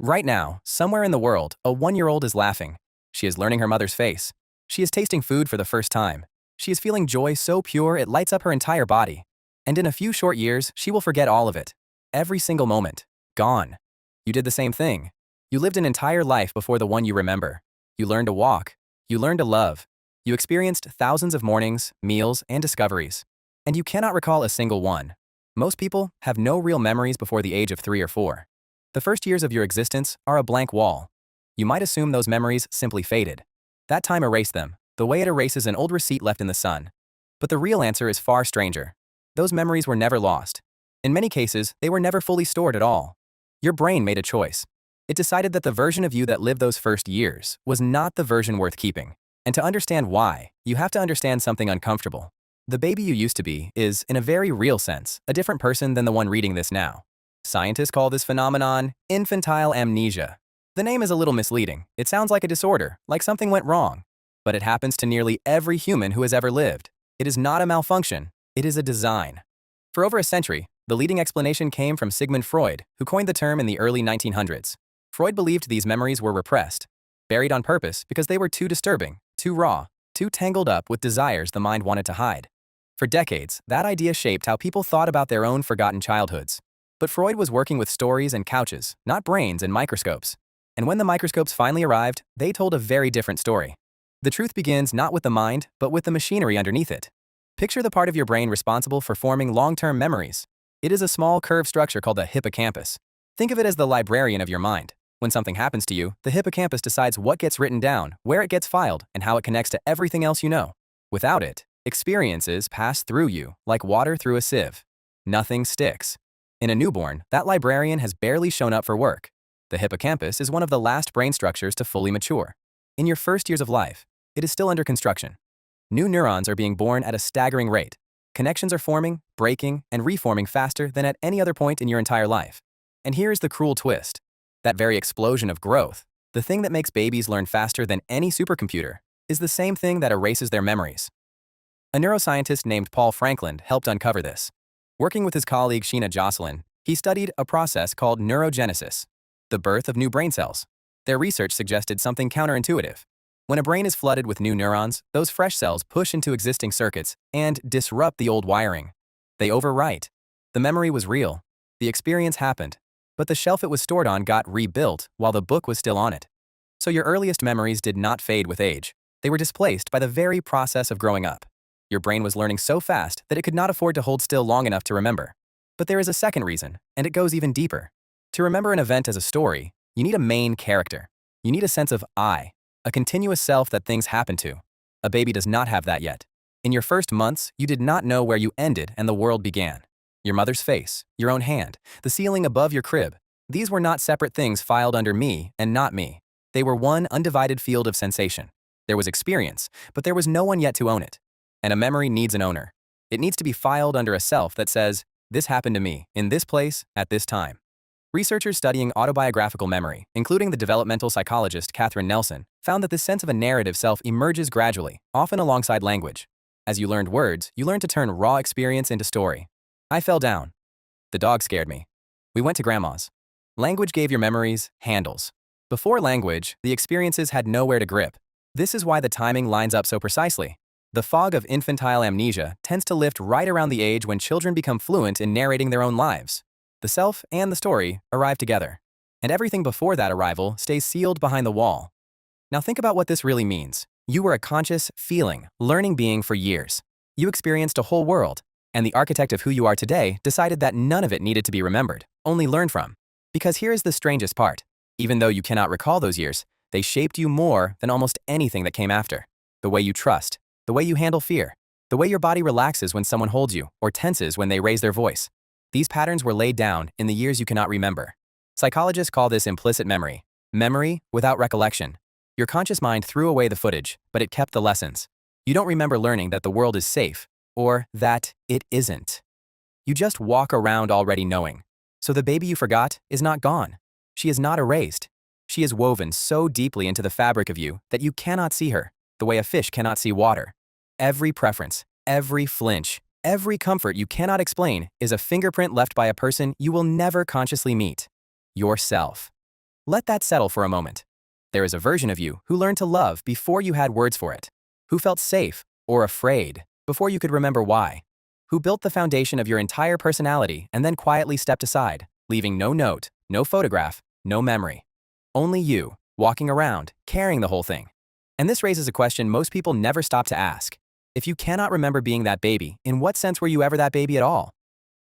Right now, somewhere in the world, a 1-year-old is laughing. She is learning her mother's face. She is tasting food for the first time. She is feeling joy so pure it lights up her entire body. And in a few short years, she will forget all of it. Every single moment. Gone. You did the same thing. You lived an entire life before the one you remember. You learned to walk. You learned to love. You experienced thousands of mornings, meals, and discoveries. And you cannot recall a single one. Most people have no real memories before the age of 3 or 4. The first years of your existence are a blank wall. You might assume those memories simply faded. That time erased them, the way it erases an old receipt left in the sun. But the real answer is far stranger. Those memories were never lost. In many cases, they were never fully stored at all. Your brain made a choice. It decided that the version of you that lived those first years was not the version worth keeping. And to understand why, you have to understand something uncomfortable. The baby you used to be is, in a very real sense, a different person than the one reading this now. Scientists call this phenomenon infantile amnesia. The name is a little misleading. It sounds like a disorder, like something went wrong. But it happens to nearly every human who has ever lived. It is not a malfunction. It is a design. For over a century, the leading explanation came from Sigmund Freud, who coined the term in the early 1900s. Freud believed these memories were repressed, buried on purpose because they were too disturbing, too raw, too tangled up with desires the mind wanted to hide. For decades, that idea shaped how people thought about their own forgotten childhoods. But Freud was working with stories and couches, not brains and microscopes. And when the microscopes finally arrived, they told a very different story. The truth begins not with the mind, but with the machinery underneath it. Picture the part of your brain responsible for forming long-term memories. It is a small curved structure called the hippocampus. Think of it as the librarian of your mind. When something happens to you, the hippocampus decides what gets written down, where it gets filed, and how it connects to everything else you know. Without it, experiences pass through you like water through a sieve. Nothing sticks. In a newborn, that librarian has barely shown up for work. The hippocampus is one of the last brain structures to fully mature. In your first years of life, it is still under construction. New neurons are being born at a staggering rate. Connections are forming, breaking, and reforming faster than at any other point in your entire life. And here's the cruel twist. That very explosion of growth, the thing that makes babies learn faster than any supercomputer, is the same thing that erases their memories. A neuroscientist named Paul Franklin helped uncover this. Working with his colleague Sheena Jocelyn, he studied a process called neurogenesis, the birth of new brain cells. Their research suggested something counterintuitive. When a brain is flooded with new neurons, those fresh cells push into existing circuits and disrupt the old wiring. They overwrite. The memory was real. The experience happened. But the shelf it was stored on got rebuilt while the book was still on it. So your earliest memories did not fade with age. They were displaced by the very process of growing up. Your brain was learning so fast that it could not afford to hold still long enough to remember. But there is a second reason, and it goes even deeper. To remember an event as a story, you need a main character. You need a sense of I, a continuous self that things happen to. A baby does not have that yet. In your first months, you did not know where you ended and the world began. Your mother's face, your own hand, the ceiling above your crib. These were not separate things filed under me and not me. They were one undivided field of sensation. There was experience, but there was no one yet to own it. And a memory needs an owner. It needs to be filed under a self that says, this happened to me, in this place, at this time. Researchers studying autobiographical memory, including the developmental psychologist Catherine Nelson, found that this sense of a narrative self emerges gradually, often alongside language. As you learned words, you learned to turn raw experience into story. I fell down. The dog scared me. We went to grandma's. Language gave your memories handles. Before language, the experiences had nowhere to grip. This is why the timing lines up so precisely. The fog of infantile amnesia tends to lift right around the age when children become fluent in narrating their own lives. The self and the story arrive together, and everything before that arrival stays sealed behind the wall. Now think about what this really means. You were a conscious, feeling, learning being for years. You experienced a whole world, and the architect of who you are today decided that none of it needed to be remembered, only learned from. Because here is the strangest part. Even though you cannot recall those years, they shaped you more than almost anything that came after. The way you trust, the way you handle fear, the way your body relaxes when someone holds you or tenses when they raise their voice. These patterns were laid down in the years you cannot remember. Psychologists call this implicit memory. Memory without recollection. Your conscious mind threw away the footage, but it kept the lessons. You don't remember learning that the world is safe, or that it isn't. You just walk around already knowing. So the baby you forgot is not gone. She is not erased. She is woven so deeply into the fabric of you that you cannot see her, the way a fish cannot see water. Every preference, every flinch, every comfort you cannot explain is a fingerprint left by a person you will never consciously meet. Yourself. Let that settle for a moment. There is a version of you who learned to love before you had words for it, who felt safe or afraid before you could remember why, who built the foundation of your entire personality and then quietly stepped aside, leaving no note, no photograph, no memory. Only you, walking around, carrying the whole thing. And this raises a question most people never stop to ask. If you cannot remember being that baby, in what sense were you ever that baby at all?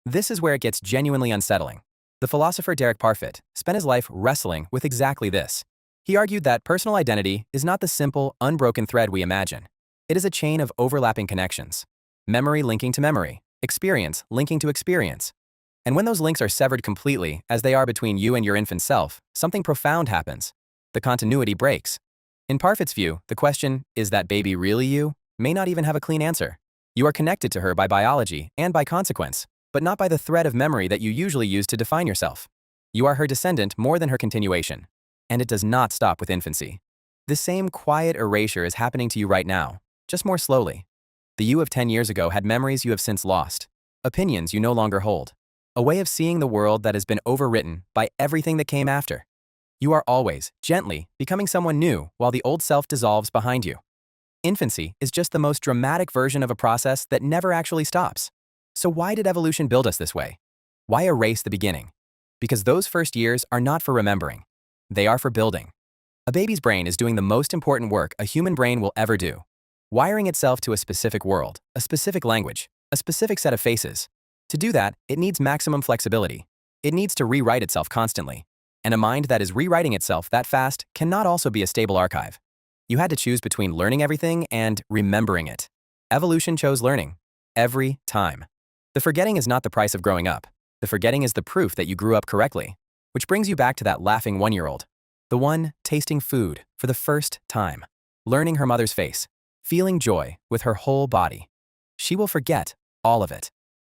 This is where it gets genuinely unsettling. The philosopher Derek Parfit spent his life wrestling with exactly this. He argued that personal identity is not the simple, unbroken thread we imagine. It is a chain of overlapping connections. Memory linking to memory, experience linking to experience. And when those links are severed completely, as they are between you and your infant self, something profound happens. The continuity breaks. In Parfit's view, the question, is that baby really you, may not even have a clean answer. You are connected to her by biology and by consequence, but not by the thread of memory that you usually use to define yourself. You are her descendant more than her continuation. And it does not stop with infancy. The same quiet erasure is happening to you right now, just more slowly. The you of 10 years ago had memories you have since lost, opinions you no longer hold, a way of seeing the world that has been overwritten by everything that came after. You are always, gently, becoming someone new while the old self dissolves behind you. Infancy is just the most dramatic version of a process that never actually stops. So why did evolution build us this way? Why erase the beginning? Because those first years are not for remembering. They are for building. A baby's brain is doing the most important work a human brain will ever do, wiring itself to a specific world, a specific language, a specific set of faces. To do that, it needs maximum flexibility. It needs to rewrite itself constantly. And a mind that is rewriting itself that fast cannot also be a stable archive. You had to choose between learning everything and remembering it. Evolution chose learning. Every time. The forgetting is not the price of growing up. The forgetting is the proof that you grew up correctly. Which brings you back to that laughing 1-year-old. The one tasting food for the first time. Learning her mother's face. Feeling joy with her whole body. She will forget all of it.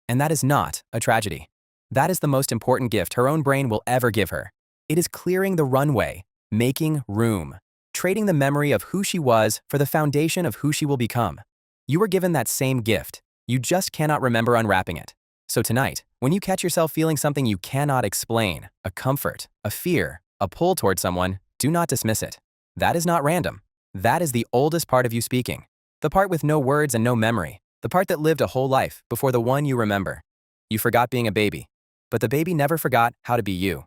And that is not a tragedy. That is the most important gift her own brain will ever give her. It is clearing the runway, making room, trading the memory of who she was for the foundation of who she will become. You were given that same gift. You just cannot remember unwrapping it. So tonight, when you catch yourself feeling something you cannot explain, a comfort, a fear, a pull toward someone, do not dismiss it. That is not random. That is the oldest part of you speaking. The part with no words and no memory. The part that lived a whole life before the one you remember. You forgot being a baby. But the baby never forgot how to be you.